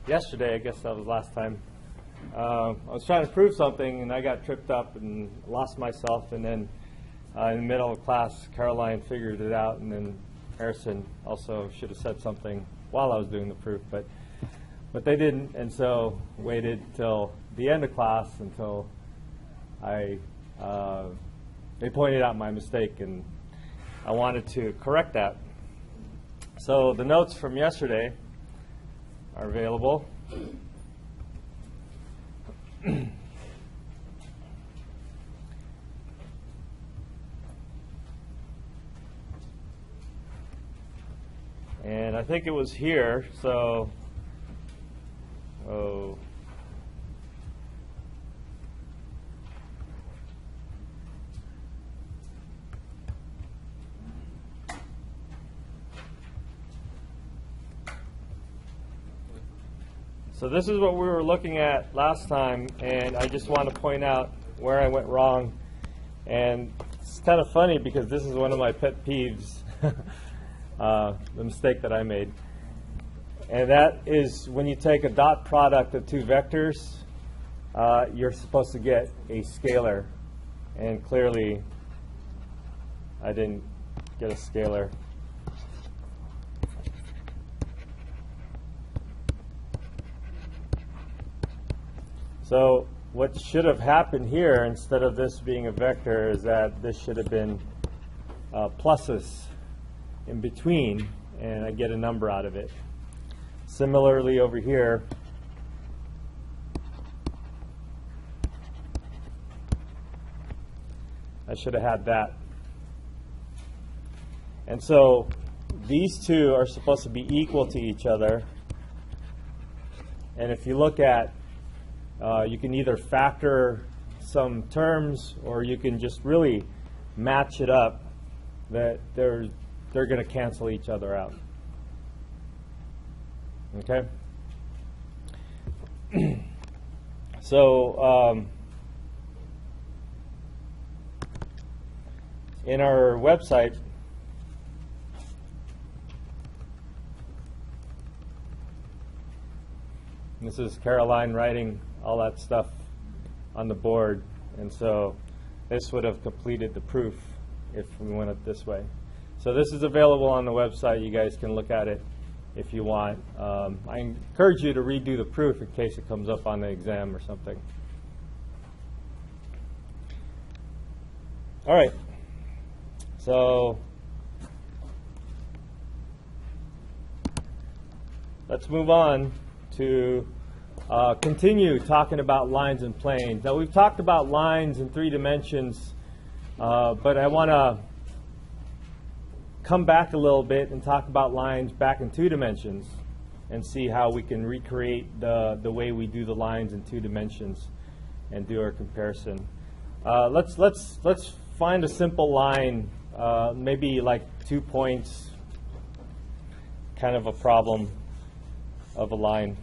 yesterday, I guess that was last time, I was trying to prove something and I got tripped up and lost myself, and then in the middle of class Caroline figured it out, and then Harrison also should have said something while I was doing the proof, but they didn't, and so waited till the end of class until they pointed out my mistake, and I wanted to correct that. So the notes from yesterday are available. And I think it was here, so so this is what we were looking at last time, and I just want to point out where I went wrong. And it's kind of funny because this is one of my pet peeves, the mistake that I made. And that is when you take a dot product of two vectors, you're supposed to get a scalar. And clearly, I didn't get a scalar. So what should have happened here, instead of this being a vector, is that this should have been pluses in between, and I get a number out of it. Similarly over here, I should have had that. And so these two are supposed to be equal to each other. And if you look at, you can either factor some terms, or you can just really match it up that they're going to cancel each other out. Okay? So in our website, this is Caroline writing all that stuff on the board, and so this would have completed the proof if we went it this way. So this is available on the website. You guys can look at it if you want. I encourage you to redo the proof in case it comes up on the exam or something. All right. So let's move on to continue talking about lines and planes. Now, we've talked about lines in 3 dimensions, but I want to come back a little bit and talk about lines back in 2 dimensions and see how we can recreate the way we do the lines in 2 dimensions and do our comparison. Let's find a simple line, maybe like 2 points, kind of a problem of a line.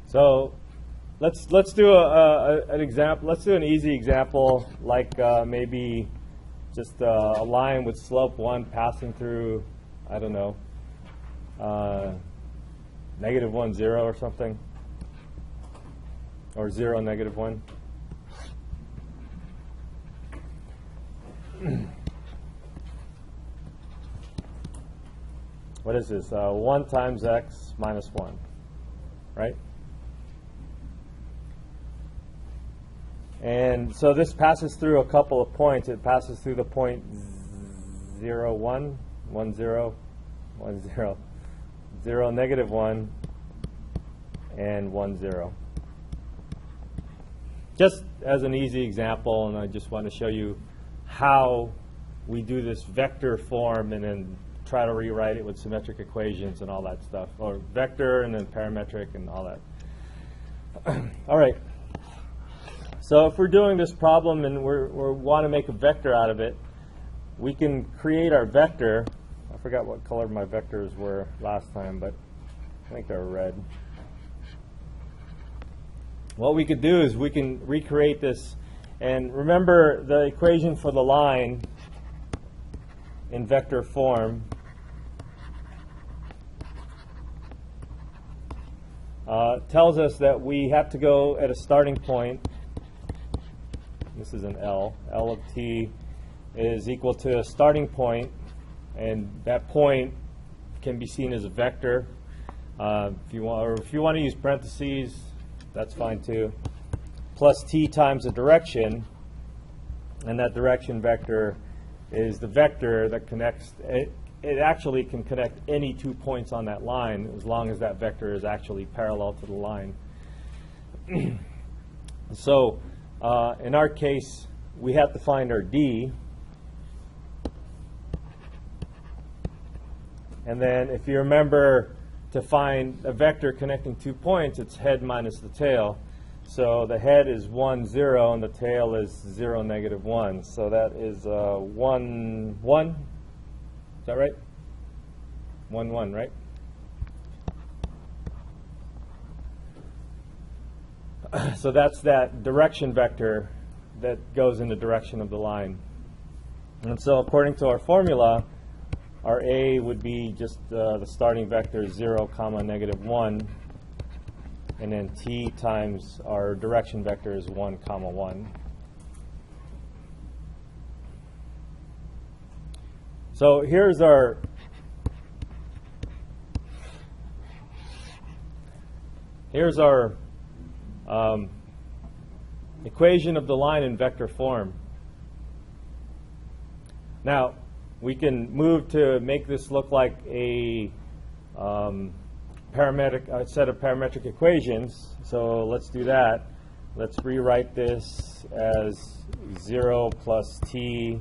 So let's do an example. Let's do an easy example, like maybe just a line with slope 1 passing through, I don't know, -1, 0 or something, or 0, -1. What is this? 1 times x minus 1, right? And so this passes through a couple of points. It passes through the point 0, 1, 1, 0, 1, 0, 0, -1, and 1, 0. Just as an easy example, and I just want to show you how we do this vector form and then try to rewrite it with symmetric equations and all that stuff, or vector and then parametric and all that. All right. So if we're doing this problem and we want to make a vector out of it, we can create our vector. I forgot what color my vectors were last time, but I think they're red. What we could do is we can recreate this And remember the equation for the line in vector form tells us that we have to go at a starting point. This is an L. L of t is equal to a starting point, and that point can be seen as a vector. If you want to use parentheses, that's fine too. Plus t times the direction, and that direction vector is the vector that connects. It actually can connect any 2 points on that line as long as that vector is actually parallel to the line. So in our case, we have to find our d. And then if you remember, to find a vector connecting 2 points, it's head minus the tail. So the head is 1, 0, and the tail is 0, negative 1. So that is 1, 1. Is that right? 1, 1, right? So that's that direction vector that goes in the direction of the line. And so according to our formula, our A would be just the starting vector 0, comma, negative 1. And then t times our direction vector is 1, comma, 1. So here's our equation of the line in vector form. Now, we can move to make this look like a set of parametric equations. So let's do that. Let's rewrite this as 0 plus t,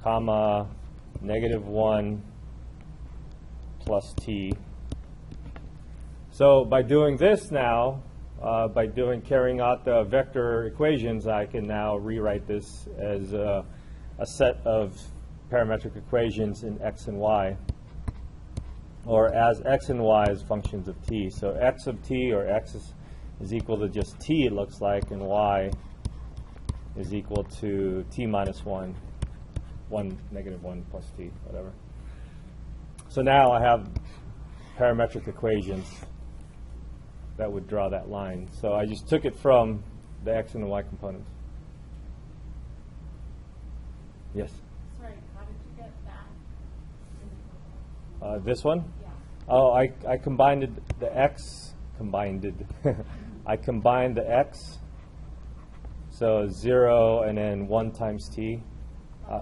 comma, negative 1 plus t. So by doing this now, carrying out the vector equations, I can now rewrite this as a set of parametric equations in x and y, or as x and y as functions of t. So x of t, or x is equal to just t, it looks like, and y is equal to t minus 1, 1, negative 1 plus t, whatever. So now I have parametric equations that would draw that line. So I just took it from the x and the y components. Yes? Sorry, how did you get that? This one? Yeah. Oh, I combined the x, I combined the x, so 0 and then 1 times t.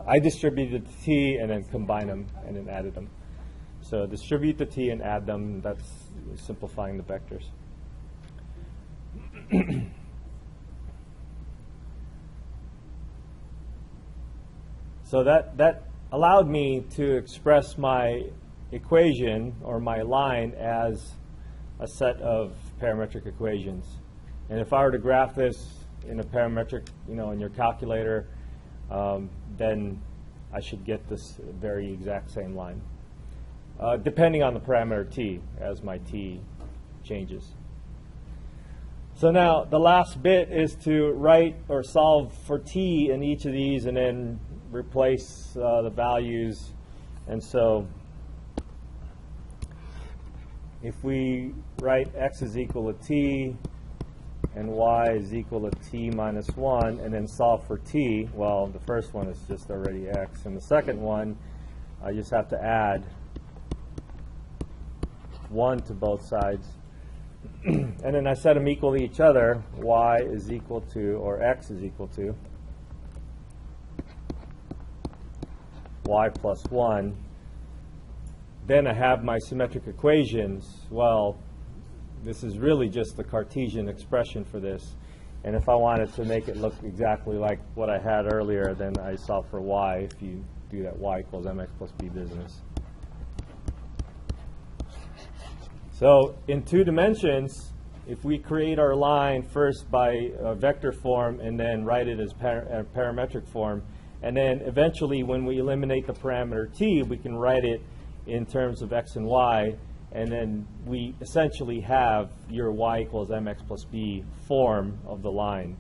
I distributed the t and then combined them and then added them. So distribute the t and add them, that's simplifying the vectors. So that allowed me to express my equation or my line as a set of parametric equations. And if I were to graph this in a parametric, in your calculator, then I should get this very exact same line, depending on the parameter t, as my t changes. So now the last bit is to write or solve for t in each of these and then replace the values. And so if we write x is equal to t and y is equal to t minus 1 and then solve for t, well, the first one is just already x, and the second one I just have to add 1 to both sides. And then I set them equal to each other. Y is equal to, or x is equal to, y plus 1. Then I have my symmetric equations. Well, this is really just the Cartesian expression for this. And if I wanted to make it look exactly like what I had earlier, then I solve for y. If you do that, y equals mx plus b business. So in 2 dimensions, if we create our line first by vector form and then write it as parametric form, and then eventually when we eliminate the parameter t, we can write it in terms of x and y, and then we essentially have your y equals mx plus b form of the line.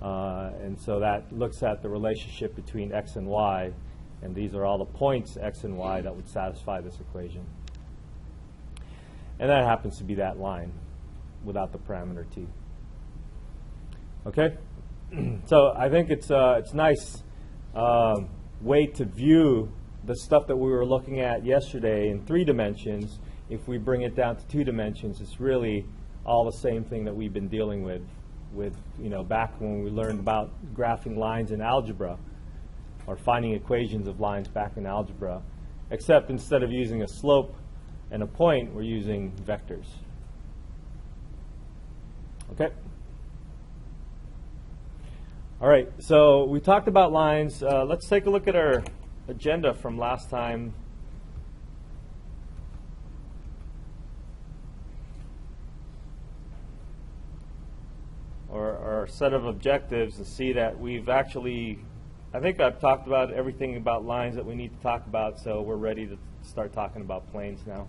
And so that looks at the relationship between x and y, and these are all the points x and y that would satisfy this equation. And that happens to be that line without the parameter t. Okay? So I think it's a nice way to view the stuff that we were looking at yesterday in 3 dimensions. If we bring it down to 2 dimensions, it's really all the same thing that we've been dealing with back when we learned about graphing lines in algebra, or finding equations of lines back in algebra, except instead of using a slope and a point, we're using vectors. Okay? All right, so we talked about lines. Let's take a look at our agenda from last time. Or our set of objectives, to see that we've actually, I think I've talked about everything about lines that we need to talk about, so we're ready to start talking about planes now.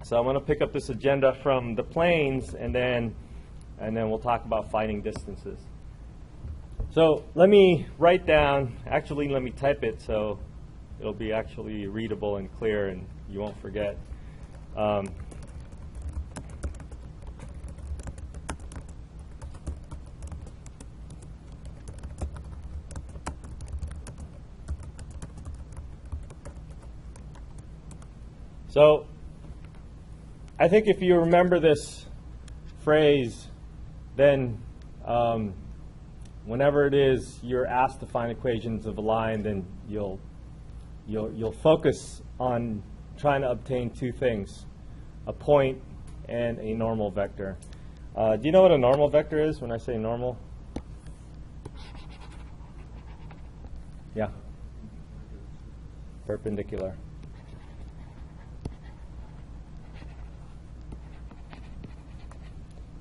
So I'm going to pick up this agenda from the planes, and then we'll talk about finding distances. So let me write down, actually let me type it so it'll be actually readable and clear and you won't forget. So I think if you remember this phrase, then whenever it is you're asked to find equations of a line, then you'll focus on trying to obtain 2 things, a point and a normal vector. Do you know what a normal vector is when I say normal? Yeah. Perpendicular.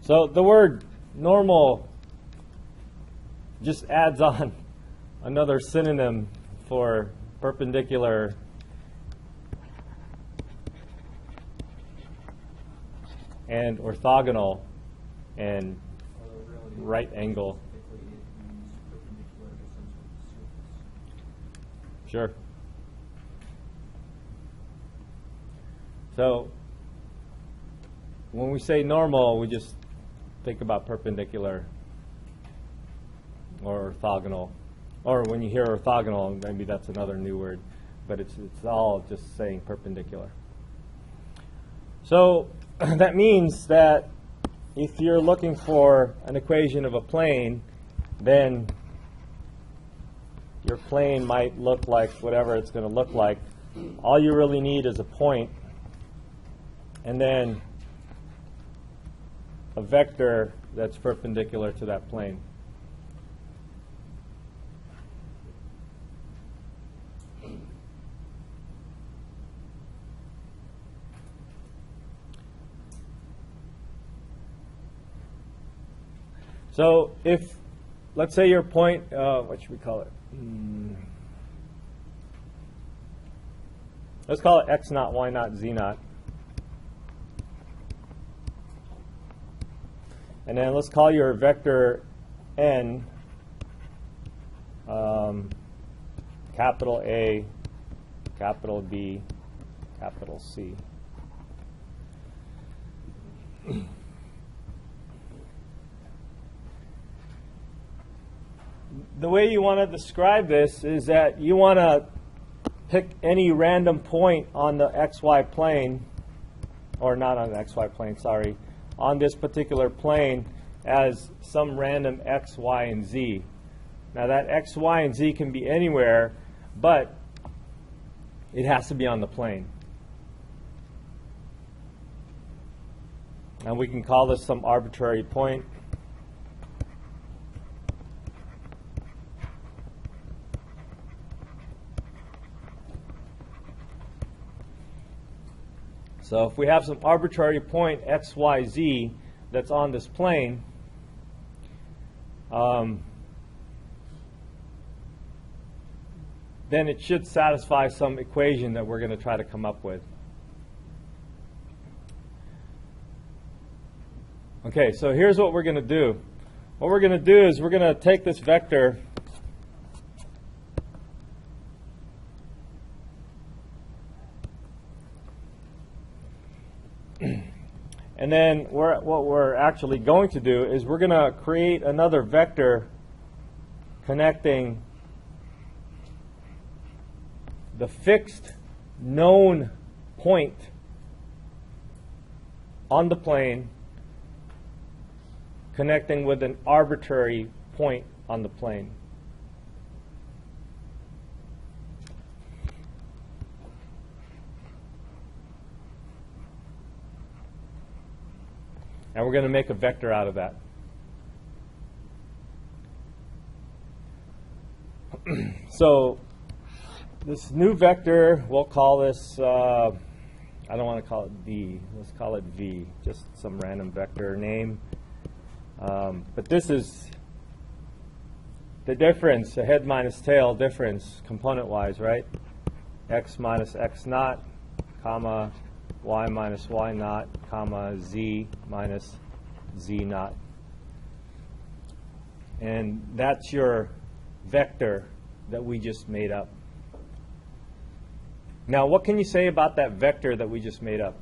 So the word normal just adds on another synonym for perpendicular and orthogonal and right angle. Sure. So when we say normal, we just think about perpendicular or orthogonal. Or when you hear orthogonal, maybe that's another new word, but it's all just saying perpendicular. So that means that if you're looking for an equation of a plane, then your plane might look like whatever it's going to look like. All you really need is a point, and then a vector that's perpendicular to that plane. So if, let's say your point, what should we call it? Let's call it x naught, y naught, z naught. And then let's call your vector n capital A, capital B, capital C. The way you want to describe this is that you want to pick any random point on the xy plane, or not on the xy plane, sorry, on this particular plane as some random x, y, and z. Now that x, y, and z can be anywhere, but it has to be on the plane. And we can call this some arbitrary point. So if we have some arbitrary point x, y, z that's on this plane, then it should satisfy some equation that we're going to try to come up with. Okay, so here's what we're going to do. What we're going to do is we're going to take this vector and then what we're actually going to do is we're going to create another vector connecting the fixed known point on the plane connecting with an arbitrary point on the plane. And we're going to make a vector out of that. So this new vector, we'll call this, I don't want to call it V. Let's call it V, just some random vector name. But this is the difference, the head minus tail difference component-wise, right? X minus x naught, comma, y minus y naught, comma, z minus z naught. And that's your vector that we just made up. Now, what can you say about that vector that we just made up?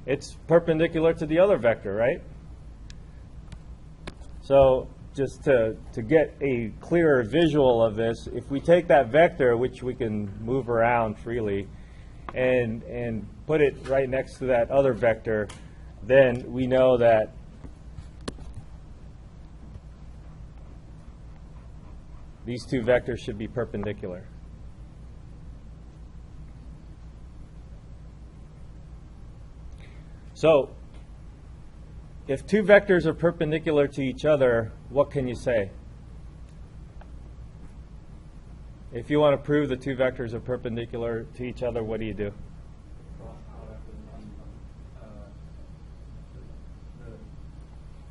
It's perpendicular to the other vector, right? So just to get a clearer visual of this, if we take that vector, which we can move around freely, and put it right next to that other vector, then we know that these two vectors should be perpendicular. So if two vectors are perpendicular to each other, what can you say? If you want to prove the two vectors are perpendicular to each other, what do you do? The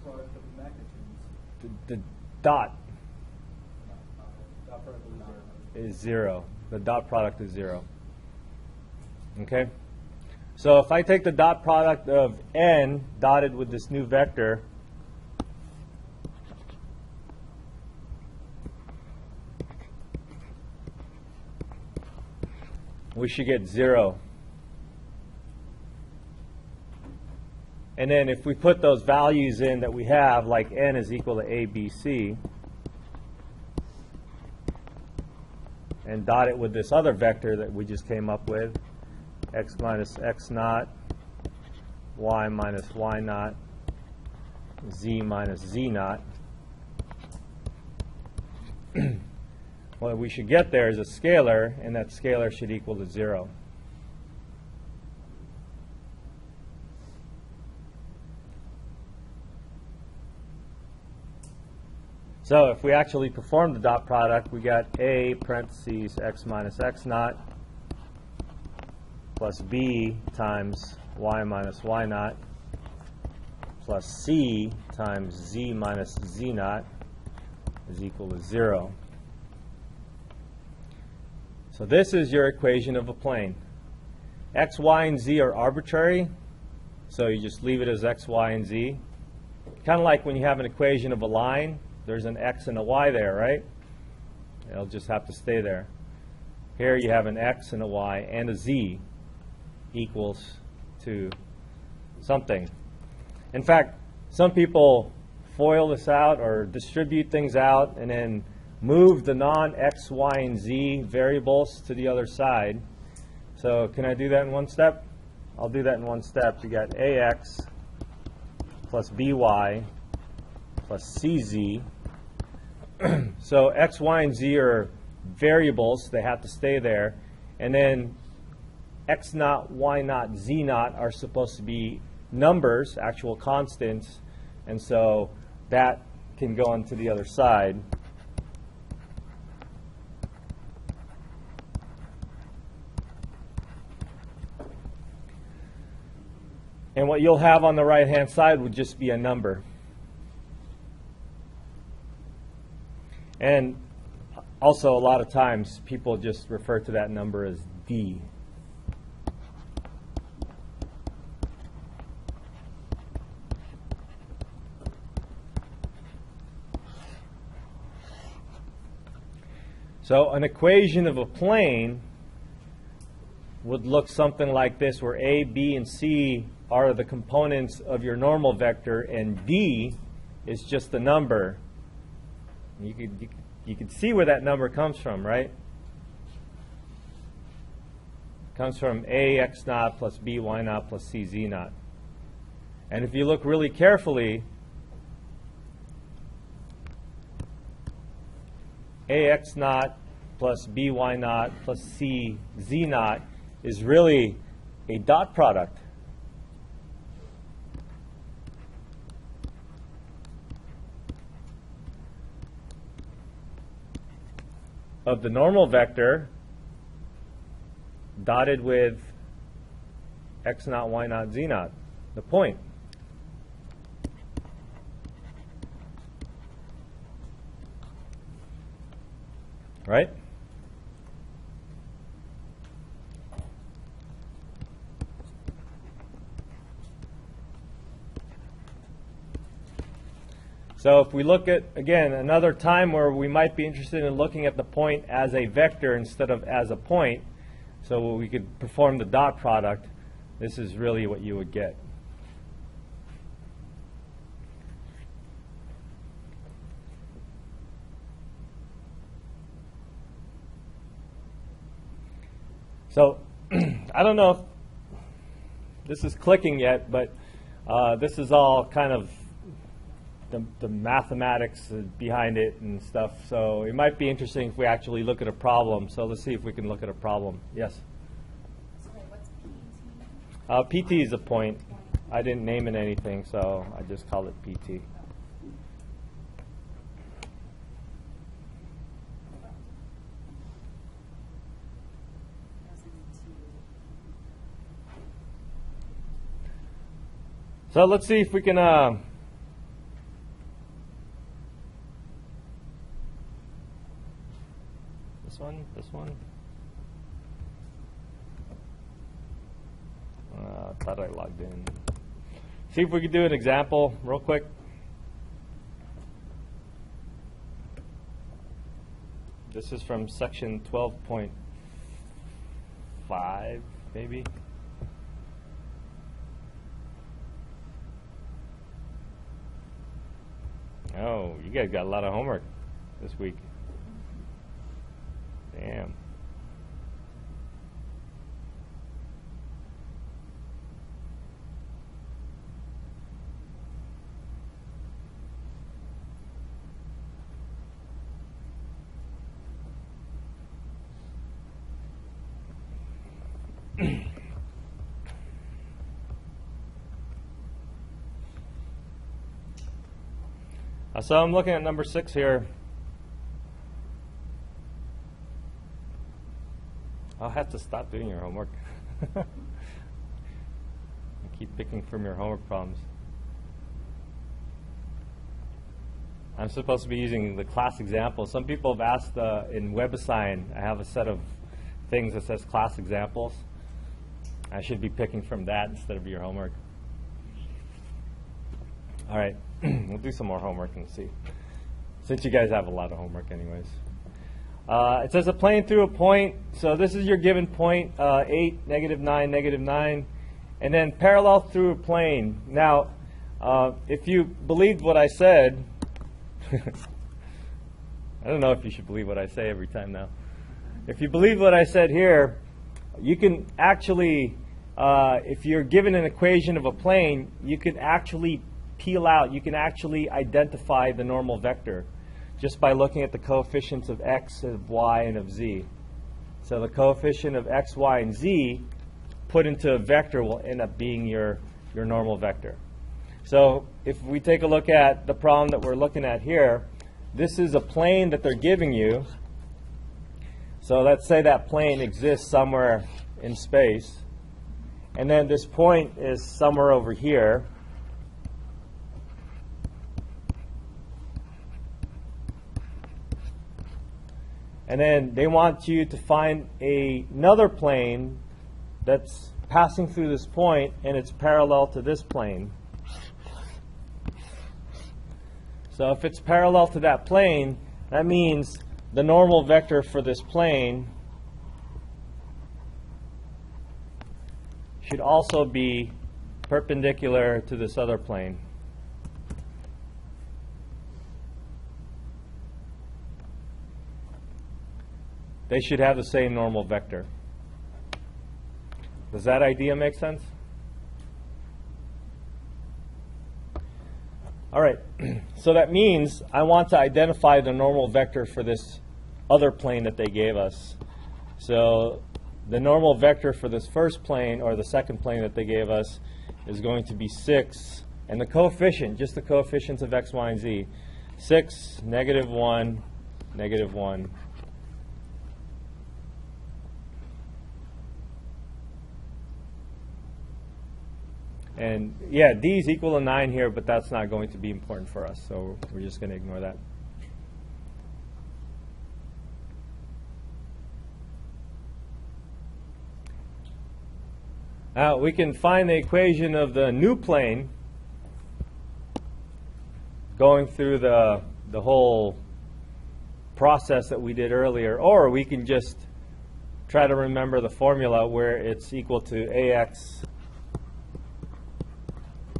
product of the magnitudes. The dot Dot product is 0. The dot product is 0. Okay? So if I take the dot product of n dotted with this new vector, we should get 0. And then if we put those values in that we have, like n is equal to a, b, c, and dot it with this other vector that we just came up with, x minus x naught, y minus y naught, z minus z naught. What we should get there is a scalar, and that scalar should equal to 0. So if we actually perform the dot product, we got a parentheses x minus x naught plus b times y minus y naught plus c times z minus z naught is equal to 0. So this is your equation of a plane. X, y, and z are arbitrary, so you just leave it as x, y, and z. Kind of like when you have an equation of a line, there's an x and a y there, right? It'll just have to stay there. Here you have an x and a y and a z equals to something. In fact, some people FOIL this out or distribute things out and then move the non-x, y, and z variables to the other side. So can I do that in one step? I'll do that in one step. You got ax plus by plus cz. So x, y, and z are variables. They have to stay there. And then x naught, y naught, z naught are supposed to be numbers, actual constants. And so that can go onto the other side. And what you'll have on the right-hand side would just be a number. And also, a lot of times, people just refer to that number as D. So an equation of a plane would look something like this, where A, B, and C are the components of your normal vector, and D is just the number. You could see where that number comes from, right? It comes from A x naught plus B y naught plus C z naught. And if you look really carefully, ax naught plus by naught plus c z naught is really a dot product. Of the normal vector dotted with x naught, y naught, z naught, the point. Right? So if we look at, again, another time where we might be interested in looking at the point as a vector instead of as a point, so we could perform the dot product, this is really what you would get. So I don't know if this is clicking yet, but this is all kind of the mathematics behind it and stuff. So it might be interesting if we actually look at a problem. So let's see if we can look at a problem. Yes? Sorry, what's PT? PT is a point. I didn't name it anything, so I just called it PT. So let's see if we can this one. I thought I logged in. See if we could do an example real quick. This is from section 12.5, maybe. Oh, you guys got a lot of homework this week. Damn. So I'm looking at number 6 here. I'll have to stop doing your homework. I keep picking from your homework problems. I'm supposed to be using the class example. Some people have asked in WebAssign, I have a set of things that says class examples. I should be picking from that instead of your homework. All right, we'll do some more homework and see. Since you guys have a lot of homework anyways. It says a plane through a point. So this is your given point, 8, -9, -9. And then parallel through a plane. Now, if you believed what I said, I don't know if you should believe what I say every time now. If you believe what I said here, you can actually, if you're given an equation of a plane, you can actually peel out, you can actually identify the normal vector just by looking at the coefficients of x, of y, and of z. So the coefficient of x, y, and z put into a vector will end up being your normal vector. So if we take a look at the problem that we're looking at here, this is a plane that they're giving you. So let's say that plane exists somewhere in space. And then this point is somewhere over here. And then they want you to find another plane that's passing through this point, and it's parallel to this plane. So if it's parallel to that plane, that means the normal vector for this plane should also be perpendicular to this other plane. They should have the same normal vector. Does that idea make sense? All right, so that means I want to identify the normal vector for this other plane that they gave us. So the normal vector for this first plane, or the second plane that they gave us, is going to be 6. And the coefficient, just the coefficients of x, y, and z. 6, -1, -1. And yeah, d is equal to 9 here, but that's not going to be important for us, so we're just going to ignore that. Now we can find the equation of the new plane going through the whole process that we did earlier, or we can just try to remember the formula where it's equal to ax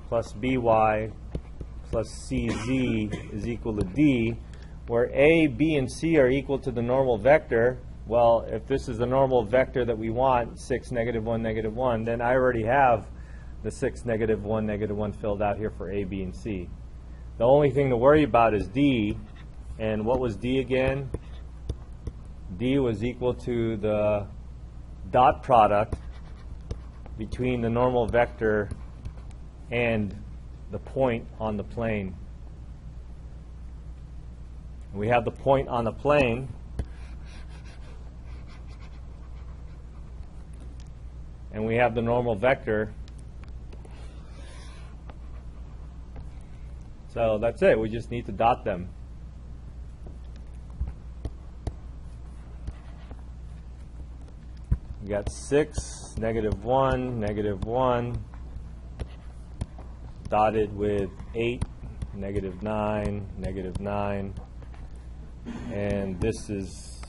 plus by plus cz is equal to d, where a, b, and c are equal to the normal vector. Well, if this is the normal vector that we want, 6, -1, -1, then I already have the 6, -1, -1 filled out here for a, b, and c. The only thing to worry about is d, and what was d again? D was equal to the dot product between the normal vector and the point on the plane. We have the point on the plane, and we have the normal vector. So that's it. We just need to dot them. We got 6, -1, -1, dotted with 8, -9, -9. And this is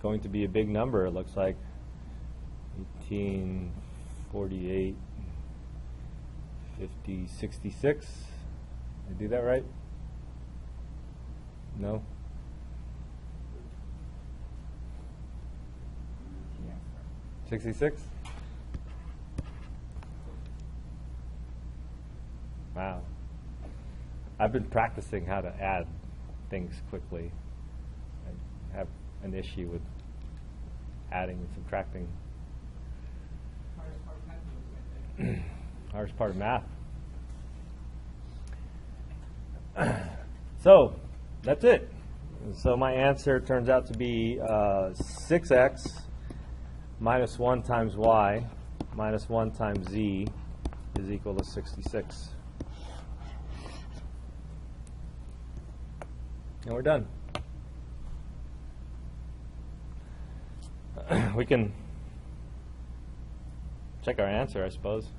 going to be a big number, it looks like. 18, 48, 50, 66. Did I do that right? No? Yeah. 66? Wow. I've been practicing how to add things quickly. I have an issue with adding and subtracting. Hardest part of math. So that's it. So my answer turns out to be 6x minus 1 times y minus 1 times z is equal to 66. And we're done. We can check our answer, I suppose.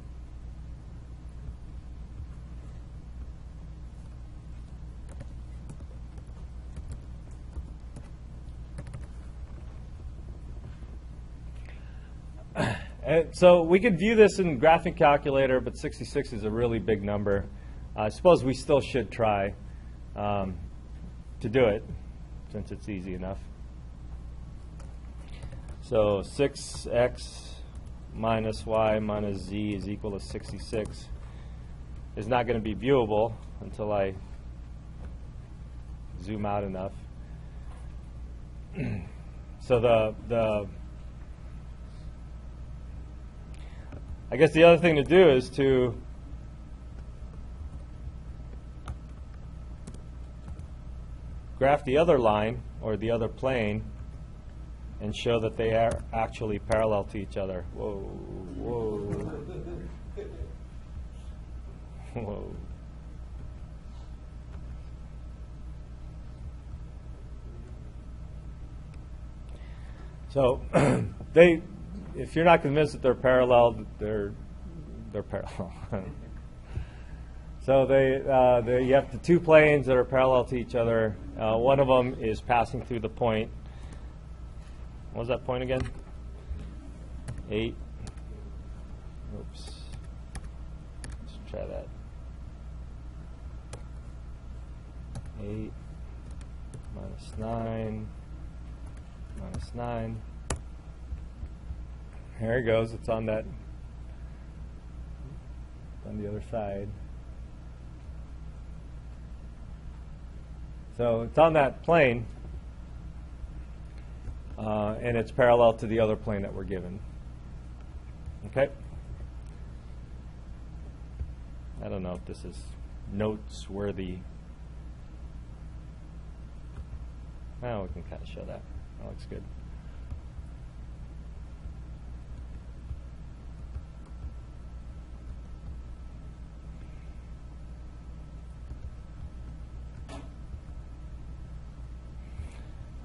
So we could view this in graphing calculator, but 66 is a really big number. I suppose we still should try to do it, since it's easy enough. So 6x minus y minus z is equal to 66 is not going to be viewable until I zoom out enough. So I guess the other thing to do is to graph the other line, or the other plane, and show that they are actually parallel to each other. Whoa, whoa. Whoa. So if you're not convinced that they're parallel, they're parallel. So you have the two planes that are parallel to each other. One of them is passing through the point. What was that point again? 8. Oops. Let's try that. 8 minus 9 minus 9. There it goes. It's on that, on the other side. So it's on that plane, and it's parallel to the other plane that we're given. Okay? I don't know if this is notes worthy. Oh, we can kind of show that. That looks good.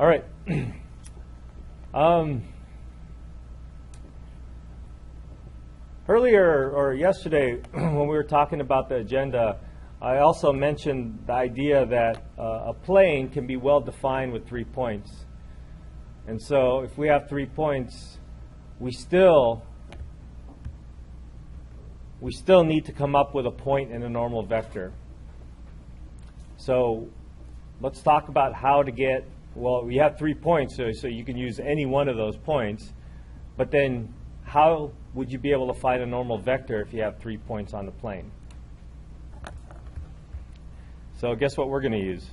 All right. Earlier or yesterday, when we were talking about the agenda, I also mentioned the idea that a plane can be well defined with 3 points. And so if we have 3 points, we still need to come up with a point and a normal vector. So let's talk about how to get, well, we have 3 points, so you can use any one of those points. But then how would you be able to find a normal vector if you have 3 points on the plane? So guess what we're going to use?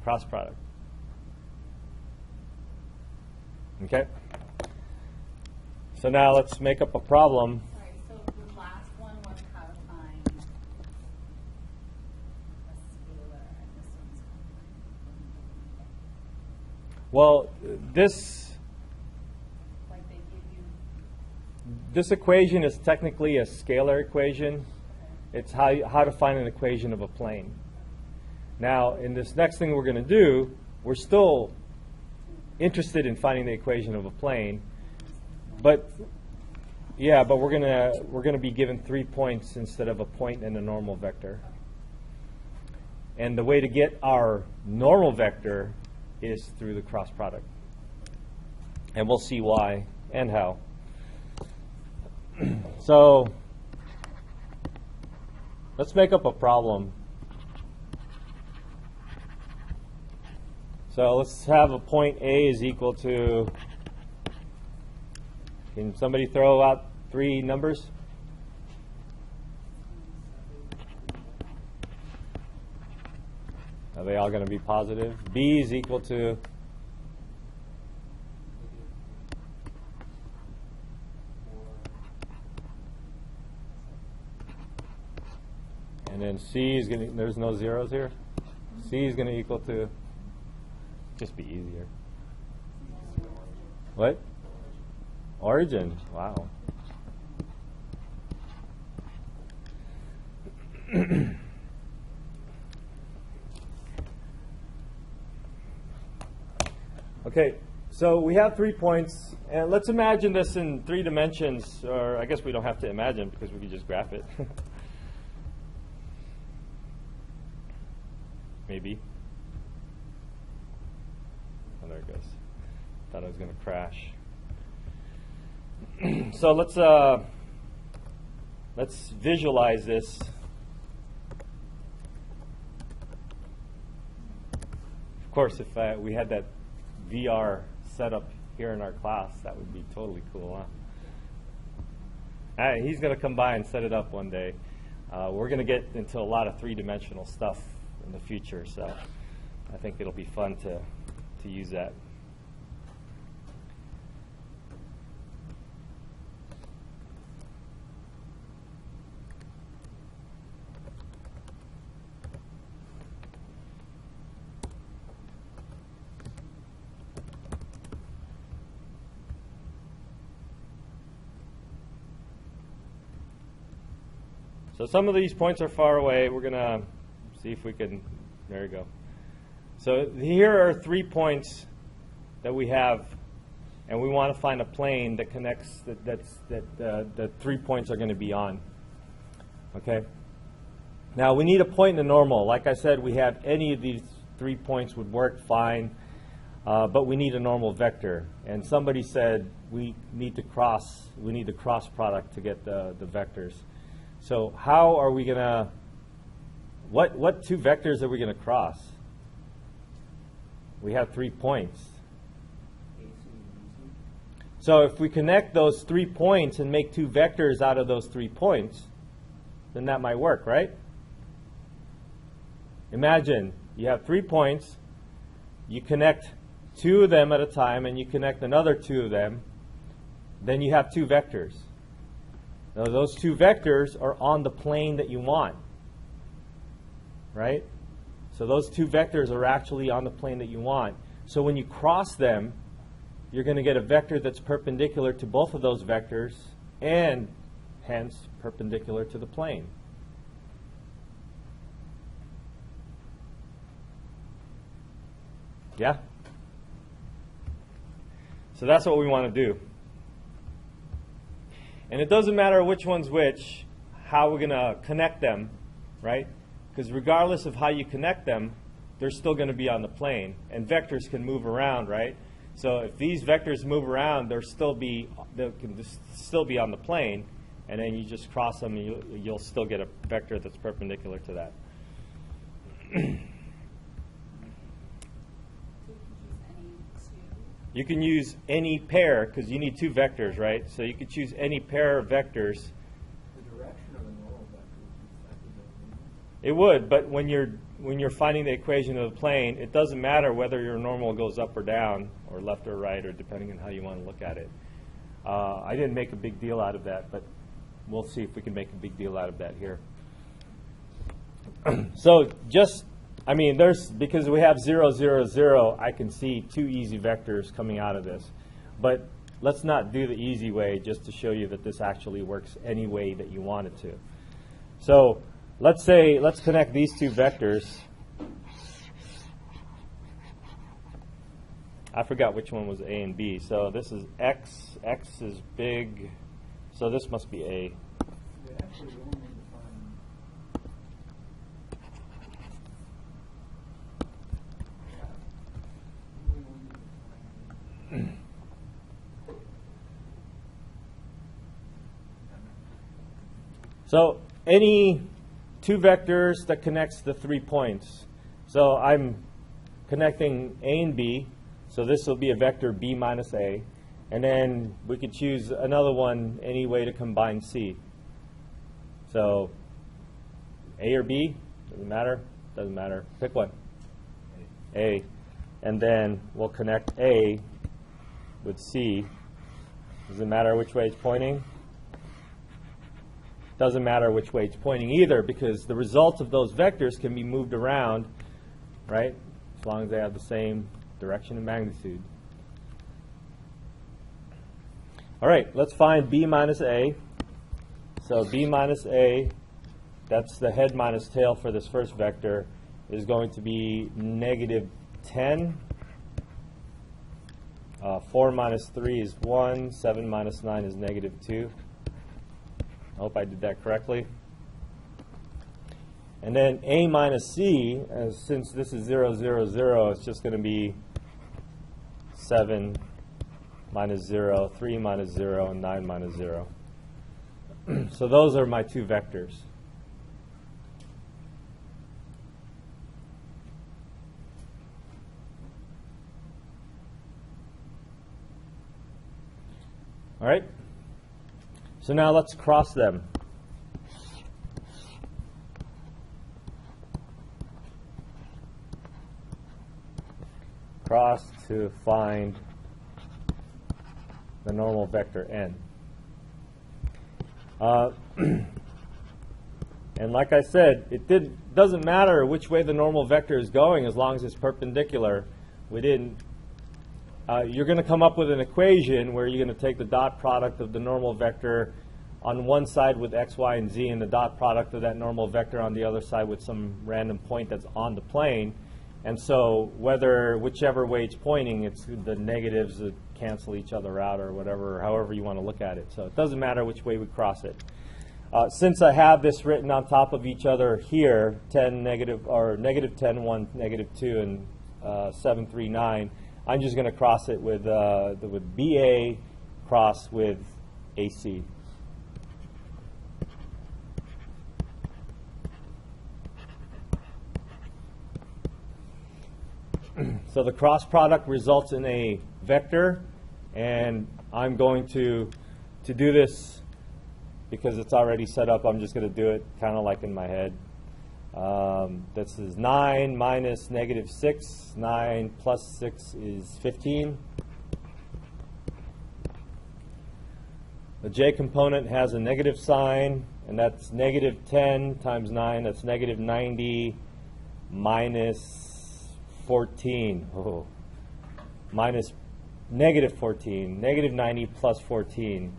Cross product. Okay? So now let's make up a problem. Sorry, so the last one was how to find a scalar, and this one's Well, this like they give you. this equation is technically a scalar equation. It's how to find an equation of a plane. Now, in this next thing we're going to do, we're still interested in finding the equation of a plane, but yeah, but we're gonna be given 3 points instead of a point and a normal vector. And the way to get our normal vector is through the cross product, and we'll see why and how. So let's make up a problem. So let's have a point A is equal to, can somebody throw out 3 numbers? Are they all going to be positive? B is equal to, and then C is going to, there's no zeros here. C is going to equal to, just be easier. What? Origin. Wow. Okay, so we have 3 points, and let's imagine this in 3 dimensions, or I guess we don't have to imagine because we can just graph it. Maybe. Oh, there it goes. Thought I was going to crash. So let's visualize this. Of course, if we had that VR setup here in our class, that would be totally cool, huh? He's going to come by and set it up one day. We're going to get into a lot of 3-dimensional stuff in the future, so I think it'll be fun to use that. So some of these points are far away. We're going to see if we can, there we go. So here are 3 points that we have, and we want to find a plane that connects, the 3 points are going to be on. Okay? Now, we need a point in the normal. Like I said, we have any of these 3 points would work fine, but we need a normal vector. And somebody said we need the cross product to get the vectors. So how are we going to, what 2 vectors are we going to cross? We have 3 points. So if we connect those 3 points and make 2 vectors out of those 3 points, then that might work, right? Imagine you have 3 points, you connect 2 of them at a time, and you connect another 2 of them, then you have 2 vectors. Now those 2 vectors are on the plane that you want, right? So those 2 vectors are actually on the plane that you want. So when you cross them, you're going to get a vector that's perpendicular to both of those vectors and hence perpendicular to the plane. Yeah? So that's what we want to do. And it doesn't matter which one's which, how we're going to connect them, right? Because regardless of how you connect them, they're still going to be on the plane. And vectors can move around, right? So if these vectors move around, they can still be on the plane. And then you just cross them, and you'll still get a vector that's perpendicular to that. You can use any pair, because you need 2 vectors, right? So you could choose any pair of vectors. The direction of the normal vector would be affected by the It would, but when you're finding the equation of the plane, it doesn't matter whether your normal goes up or down, or left or right, or depending on how you want to look at it. I didn't make a big deal out of that, but we'll see if we can make a big deal out of that here. So just, because we have 0, 0, 0, I can see 2 easy vectors coming out of this. But let's not do the easy way just to show you that this actually works any way that you want it to. So let's connect these 2 vectors. I forgot which one was A and B. So this is X. X is big. So this must be A. actually only define So any 2 vectors that connects the 3 points. So I'm connecting A and B. So this will be a vector B minus A. And then we could choose another one, any way to combine C. So A or B, doesn't matter, doesn't matter. Pick one. A. And then we'll connect A with C. Does it matter which way it's pointing? Doesn't matter which way it's pointing either, because the results of those vectors can be moved around, right? As long as they have the same direction and magnitude. All right, let's find B minus A. So B minus A, that's the head minus tail for this first vector, is going to be negative 10. 4 minus 3 is 1. 7 minus 9 is negative 2. I hope I did that correctly. And then A minus C, since this is 0, 0, 0, it's just going to be 7 minus 0, 3 minus 0, and 9 minus 0. So those are my 2 vectors. All right? So now let's cross them. Cross to find the normal vector n. And like I said, it doesn't matter which way the normal vector is going as long as it's perpendicular. You're going to come up with an equation where you're going to take the dot product of the normal vector on one side with x, y, and z, and the dot product of that normal vector on the other side with some random point that's on the plane. And so whichever way it's pointing, it's the negatives that cancel each other out or whatever, however you want to look at it. So it doesn't matter which way we cross it. Since I have this written on top of each other here, 10 negative, or negative 10, 1, negative 2, and 7, 3, 9, I'm just going to cross it with BA cross with AC. So the cross product results in a vector, and I'm going to do this because it's already set up. I'm just going to do it kind of like in my head. This is 9 minus negative 6. 9 plus 6 is 15. The J component has a negative sign, and that's negative 10 times 9. That's negative 90 minus 14. Oh. Minus negative 14. Negative 90 plus 14.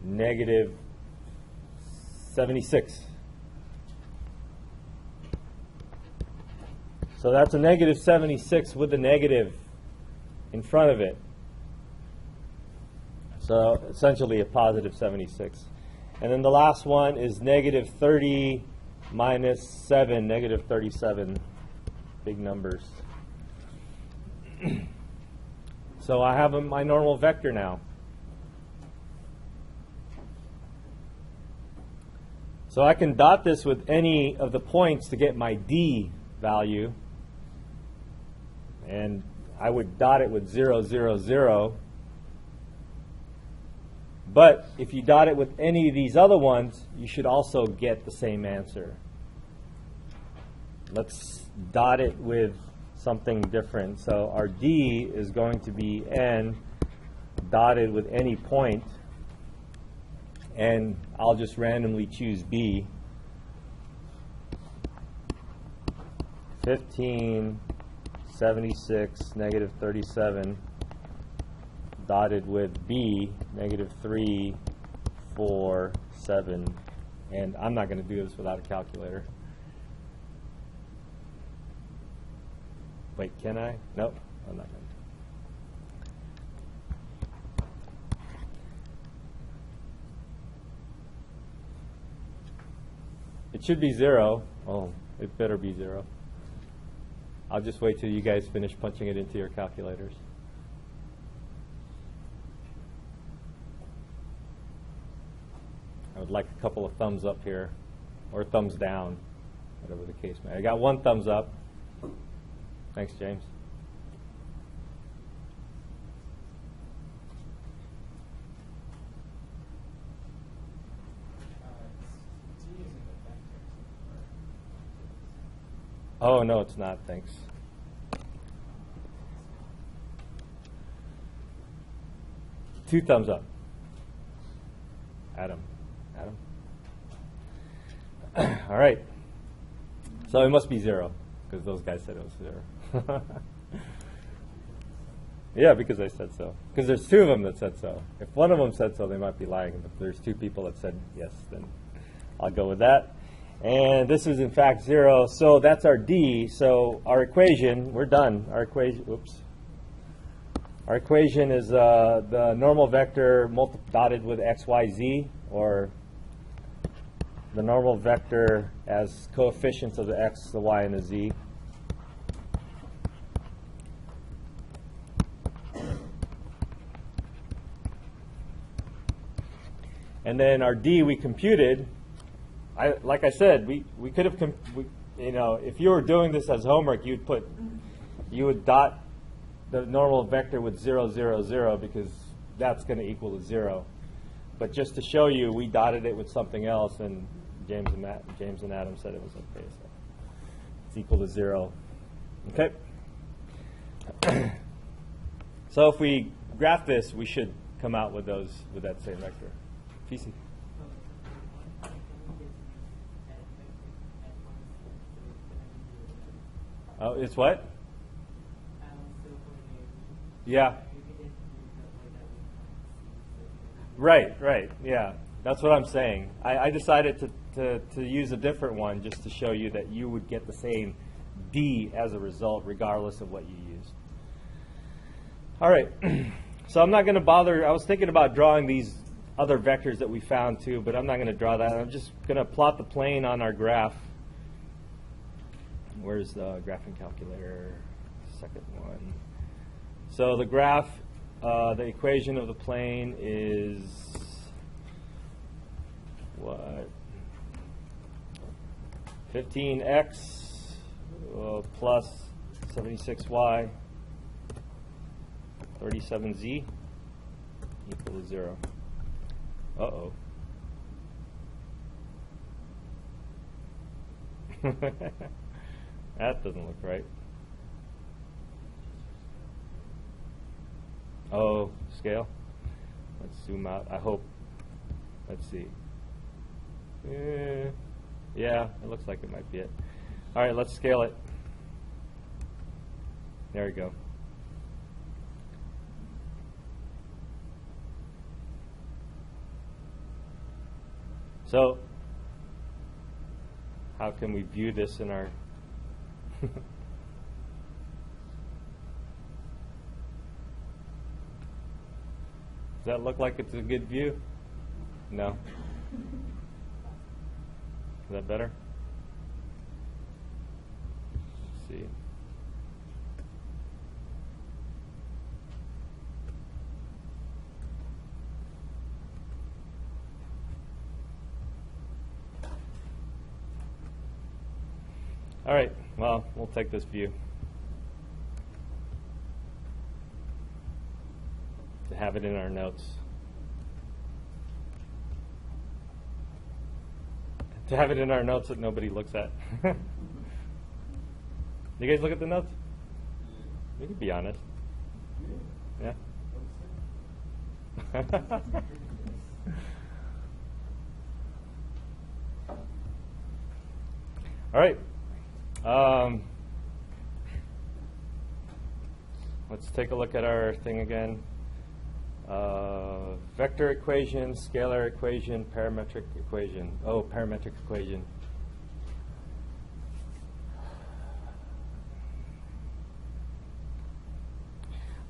Negative 76. So that's a negative 76 with the negative in front of it. So essentially a positive 76. And then the last one is negative 30 minus 7, negative 37. Big numbers. So I have my normal vector now. So I can dot this with any of the points to get my D value. And I would dot it with 0, 0, 0. But if you dot it with any of these other ones, you should also get the same answer. Let's dot it with something different. So our D is going to be N dotted with any point, and I'll just randomly choose B. 15, 76, negative 37, dotted with B, negative 3, 4, 7. And I'm not going to do this without a calculator. Wait, can I? Nope, I'm not going to. It should be 0. Oh, it better be 0. I'll just wait till you guys finish punching it into your calculators. I would like a couple of thumbs up here, or thumbs down, whatever the case may be. I got one thumbs up. Thanks, James. Oh, no, it's not. Thanks. Two thumbs up. Adam. All right. So it must be 0, because those guys said it was 0. Yeah, because I said so. Because there's 2 of them that said so. If one of them said so, they might be lying. If there's 2 people that said yes, then I'll go with that. And this is, in fact, 0. So that's our D. So our equation, we're done. Our equation, oops. Our equation is the normal vector dotted with x, y, z, or the normal vector as coefficients of the x, the y, and the z. And then our D we computed. Like I said, we could have, if you were doing this as homework, you would dot the normal vector with 0, 0, 0, because that's going to equal to 0. But just to show you, we dotted it with something else, and James and Adam said it was okay. So it's equal to 0. Okay. So if we graph this, we should come out with that same vector. PC. Oh, it's what? Yeah. Right, yeah. That's what I'm saying. I decided to use a different one just to show you that you would get the same D as a result, regardless of what you use. All right, so I'm not going to bother. I was thinking about drawing these other vectors that we found too, but I'm not going to draw that. I'm just going to plot the plane on our graph. Where's the graphing calculator? Second one. So the graph, the equation of the plane is what? 15x plus 76y 37z equal to 0. Uh-oh. That doesn't look right. Oh, scale. Let's zoom out. I hope. Let's see. Yeah, it looks like it might be it. All right, let's scale it. There we go. So, how can we view this in our does that look like it's a good view? No? Is that better? Let's see. All right, well, we'll take this view to have it in our notes. To have it in our notes that nobody looks at. You guys look at the notes? You can be honest. Yeah? All right. Let's take a look at our thing again. Vector equation, scalar equation, parametric equation. Oh, parametric equation.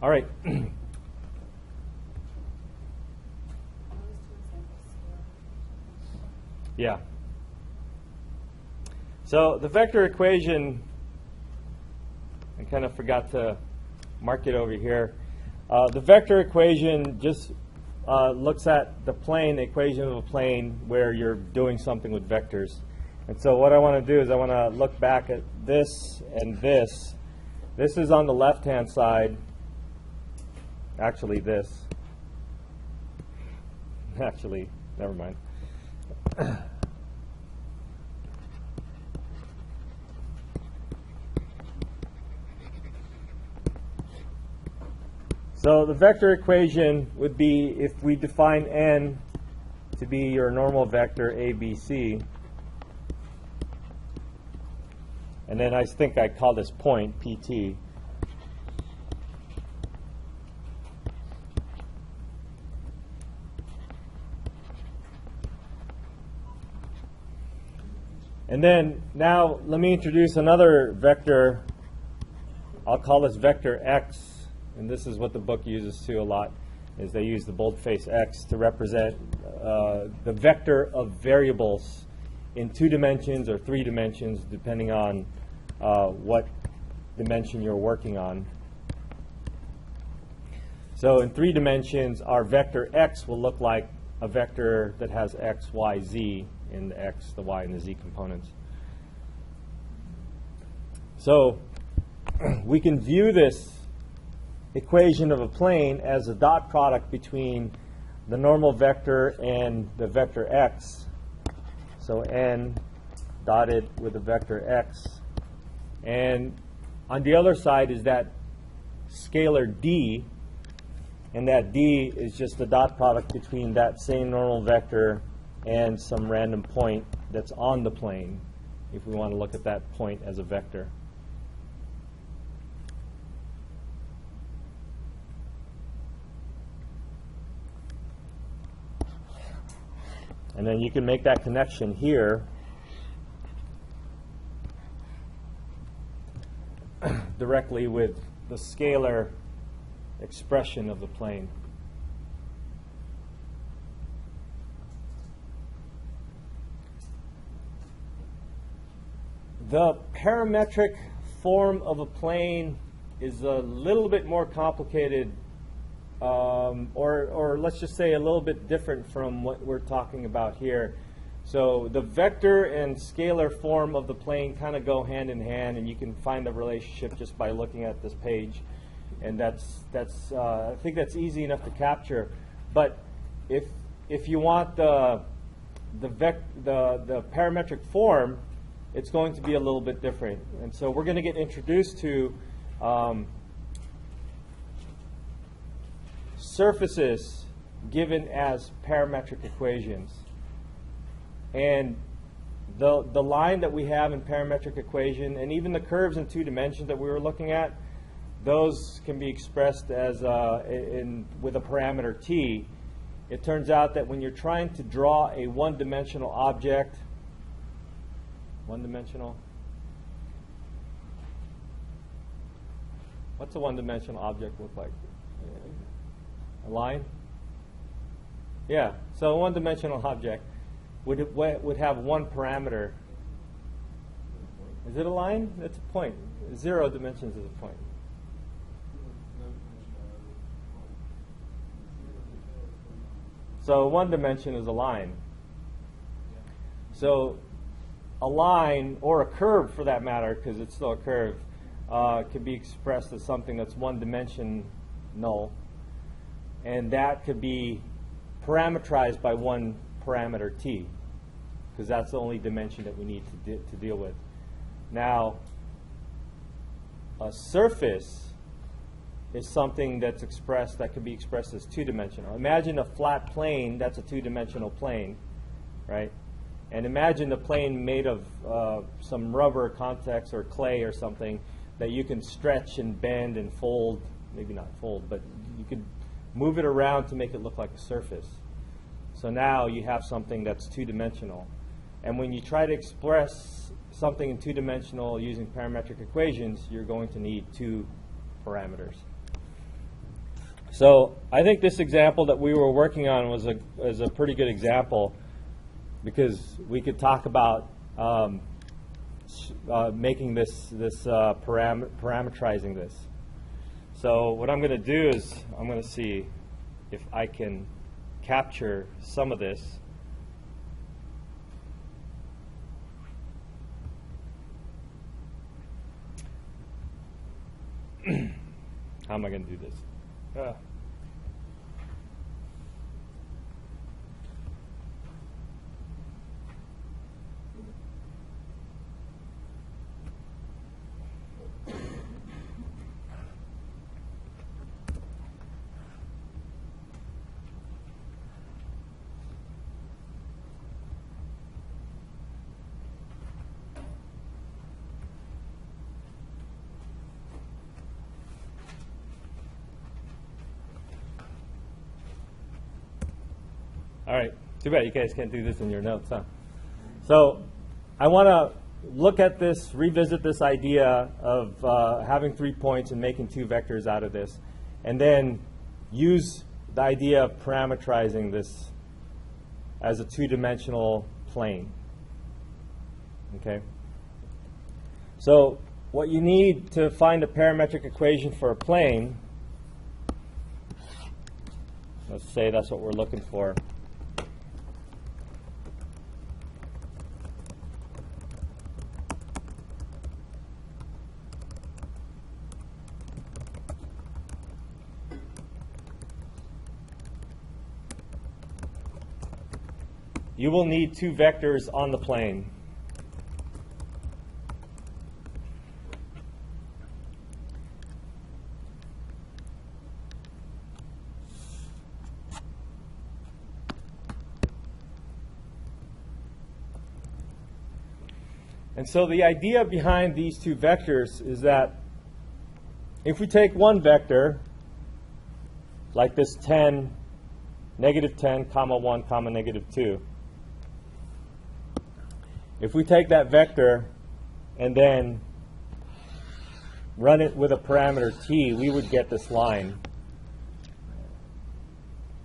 All right. Yeah. So the vector equation, I kind of forgot to mark it over here. The vector equation just looks at the plane, the equation of a plane where you're doing something with vectors. And so what I want to do is I want to look back at this and this. This is on the left-hand side. Actually, this. Actually, never mind. So the vector equation would be if we define n to be your normal vector ABC, and then I think I call this point PT. And then now let me introduce another vector. I'll call this vector X. And this is what the book uses too a lot, is they use the boldface X to represent the vector of variables in 2 dimensions or 3 dimensions, depending on what dimension you're working on. So in 3 dimensions, our vector X will look like a vector that has X, Y, Z in the X, the Y, and the Z components. So we can view this equation of a plane as a dot product between the normal vector and the vector X. So n dotted with the vector X. And on the other side is that scalar D, and that D is just the dot product between that same normal vector and some random point that's on the plane, if we want to look at that point as a vector. And then you can make that connection here directly with the scalar expression of the plane. The parametric form of a plane is a little bit more complicated, or let's just say a little bit different from what we're talking about here. So the vector and scalar form of the plane kind of go hand in hand, and you can find the relationship just by looking at this page. And that's I think that's easy enough to capture. But if you want the parametric form, it's going to be a little bit different. And so we're going to get introduced to surfaces given as parametric equations. And the line that we have in parametric equation, and even the curves in 2 dimensions that we were looking at, those can be expressed as with a parameter t. It turns out that when you're trying to draw a one-dimensional object, what's a one-dimensional object look like? A line? Yeah, so a one-dimensional object would have one parameter. Is it a line? It's a point. 0 dimensions is a point. So one dimension is a line. So a line, or a curve for that matter, because it's still a curve, can be expressed as something that's one-dimensional, and that could be parametrized by one parameter t, because that's the only dimension that we need to deal with. Now, a surface is something that's expressed, that can be expressed as two-dimensional. Imagine a flat plane, that's a two-dimensional plane, right? And imagine a plane made of some rubber context or clay or something that you can stretch and bend and fold, maybe not fold, but you could move it around to make it look like a surface. So now you have something that's two-dimensional. And when you try to express something in two-dimensional using parametric equations, you're going to need two parameters. So I think this example that we were working on was a pretty good example, because we could talk about making this parametrizing this. So what I'm going to do is I'm going to see if I can capture some of this. How am I going to do this? All right, too bad you guys can't do this in your notes, huh? So I want to look at this, revisit this idea of having 3 points and making two vectors out of this, and then use the idea of parametrizing this as a two-dimensional plane. Okay? So what you need to find a parametric equation for a plane, let's say that's what we're looking for. You will need two vectors on the plane. And so the idea behind these two vectors is that if we take one vector, like this 10, negative 10, comma 1, comma negative 2, if we take that vector and then run it with a parameter t, we would get this line.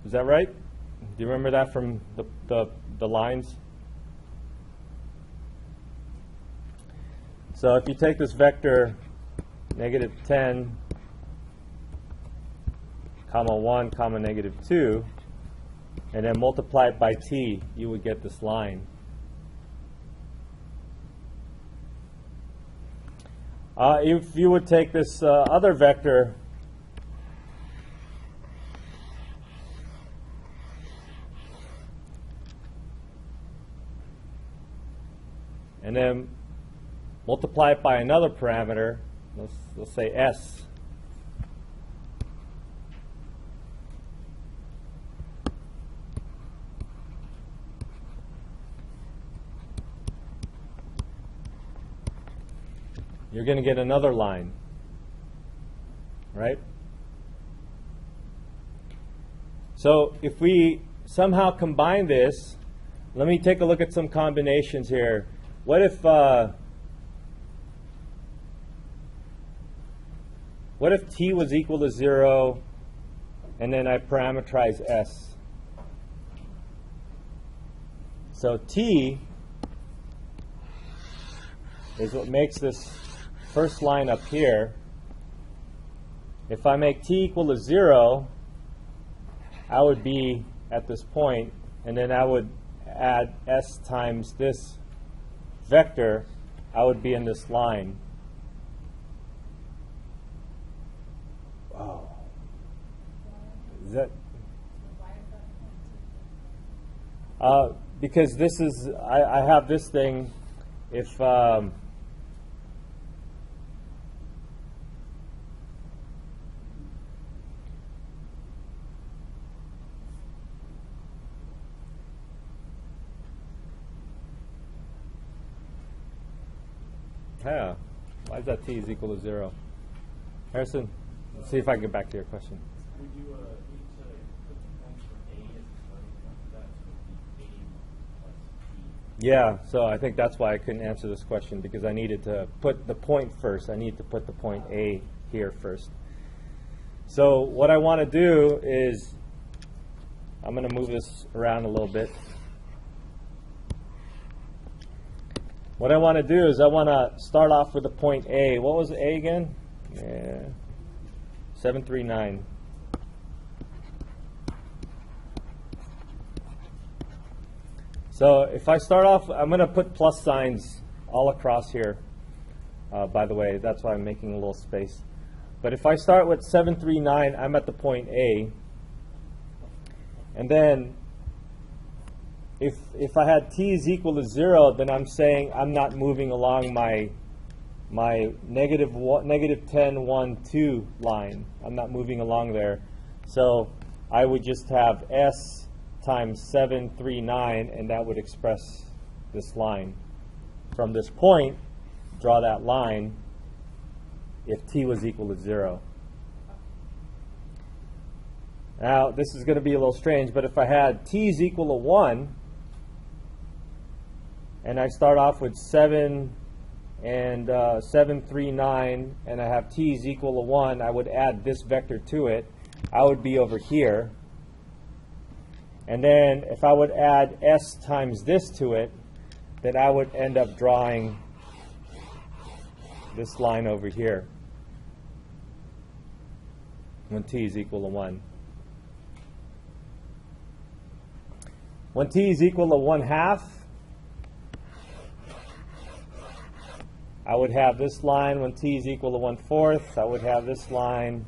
Is that right? Do you remember that from the lines? So if you take this vector -10, comma 1, comma -2, and then multiply it by t, you would get this line. If you would take this other vector and then multiply it by another parameter, let's say s, you're going to get another line, right? So if we somehow combine this, let me take a look at some combinations here. What if t was equal to 0 and then I parameterize s? So t is what makes this first line up here. If I make t equal to 0, I would be at this point, and then I would add s times this vector, I would be in this line. Wow. Is that? Because this is, I have this thing, if yeah, why is that t is equal to 0? Harrison, let's see if I can get back to your question. Would you need to put the points for a as a starting point for that, so it would be a plus t? Yeah, so I think that's why I couldn't answer this question, because I needed to put the point first. I need to put the point A here first. So what I want to do is, I'm going to move this around a little bit. What I want to do is I want to start off with the point A. What was A again? Yeah, 739. So if I start off, I'm going to put plus signs all across here. By the way, that's why I'm making a little space. But if I start with 739, I'm at the point A. And then if I had t is equal to 0, then I'm saying I'm not moving along my -10, 1, 2 line. I'm not moving along there. So I would just have s times 739, and that would express this line. From this point, draw that line if t was equal to 0. Now, this is going to be a little strange, but if I had t is equal to 1, and I start off with 7 and 739, and I have t is equal to 1, I would add this vector to it. I would be over here. And then if I would add s times this to it, then I would end up drawing this line over here when t is equal to 1. When t is equal to 1/2, I would have this line. When t is equal to 1/4, I would have this line.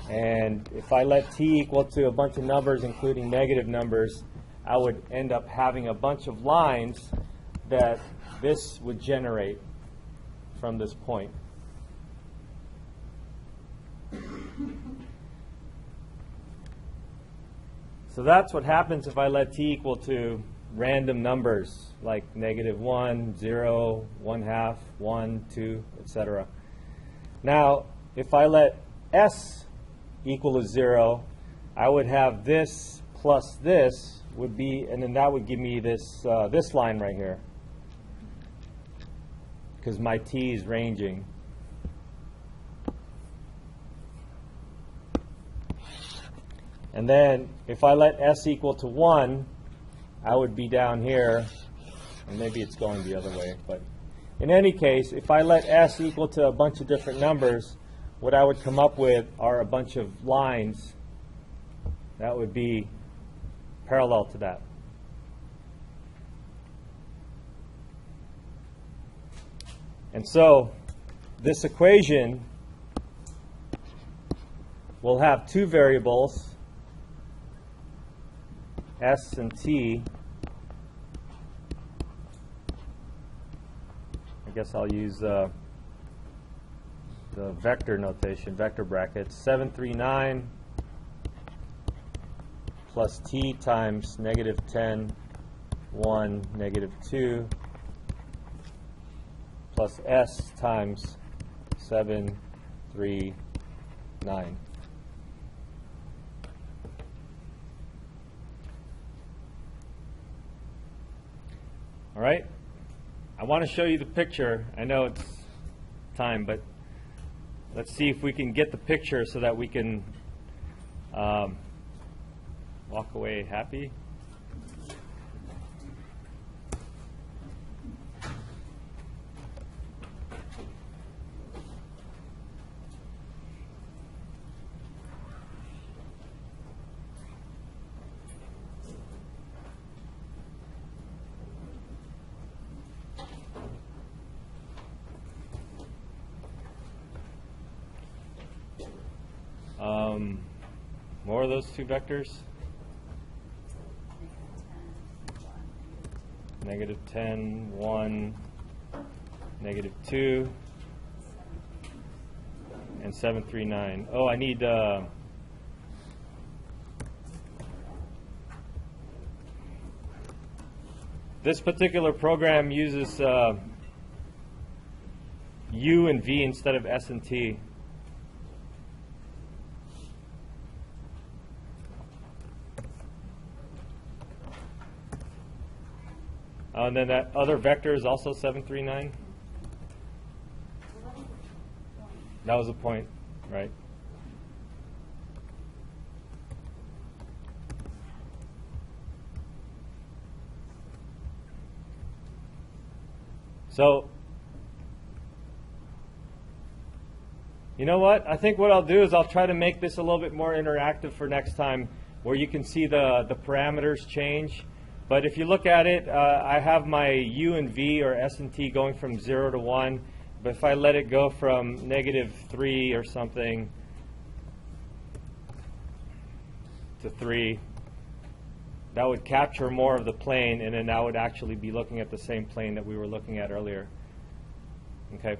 And if I let t equal to a bunch of numbers, including negative numbers, I would end up having a bunch of lines that this would generate from this point. So that's what happens if I let t equal to random numbers like -1, 0, 1/2, 1, 2, etc. Now, if I let s equal to 0, I would have this plus this would be, and then that would give me this this line right here, because my t is ranging. And then if I let s equal to 1, I would be down here. And maybe it's going the other way. But in any case, if I let s equal to a bunch of different numbers, what I would come up with are a bunch of lines that would be parallel to that. And so this equation will have two variables, s and t. I guess I'll use the vector notation, vector brackets. 739 plus t times negative 10, 1, negative 2, plus s times 7, 3, 9. All right? I want to show you the picture. I know it's time, but let's see if we can get the picture so that we can walk away happy. More of those two vectors. Negative 10, 1, negative 2, and 7, 3, 9. Oh, I need this particular program uses U and V instead of S and T. And then that other vector is also 7, 3, 9. That was a point, right? So, you know what? I think what I'll do is I'll try to make this a little bit more interactive for next time, where you can see the parameters change. But if you look at it, I have my U and V or S and T going from 0 to 1. But if I let it go from negative 3 or something to 3, that would capture more of the plane, and then that would actually be looking at the same plane that we were looking at earlier. Okay.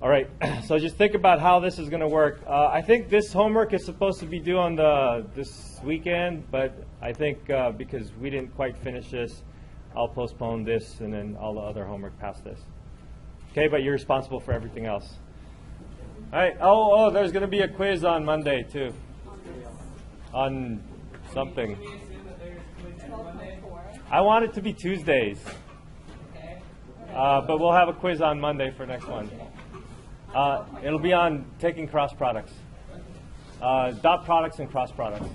All right, so just think about how this is going to work. I think this homework is supposed to be due on this weekend, but I think because we didn't quite finish this, I'll postpone this and then all the other homework past this. Okay, but you're responsible for everything else. All right, oh, there's going to be a quiz on Monday, too. On something. I want it to be Tuesdays. But we'll have a quiz on Monday for next one. It'll be on taking cross products. Dot products and cross products.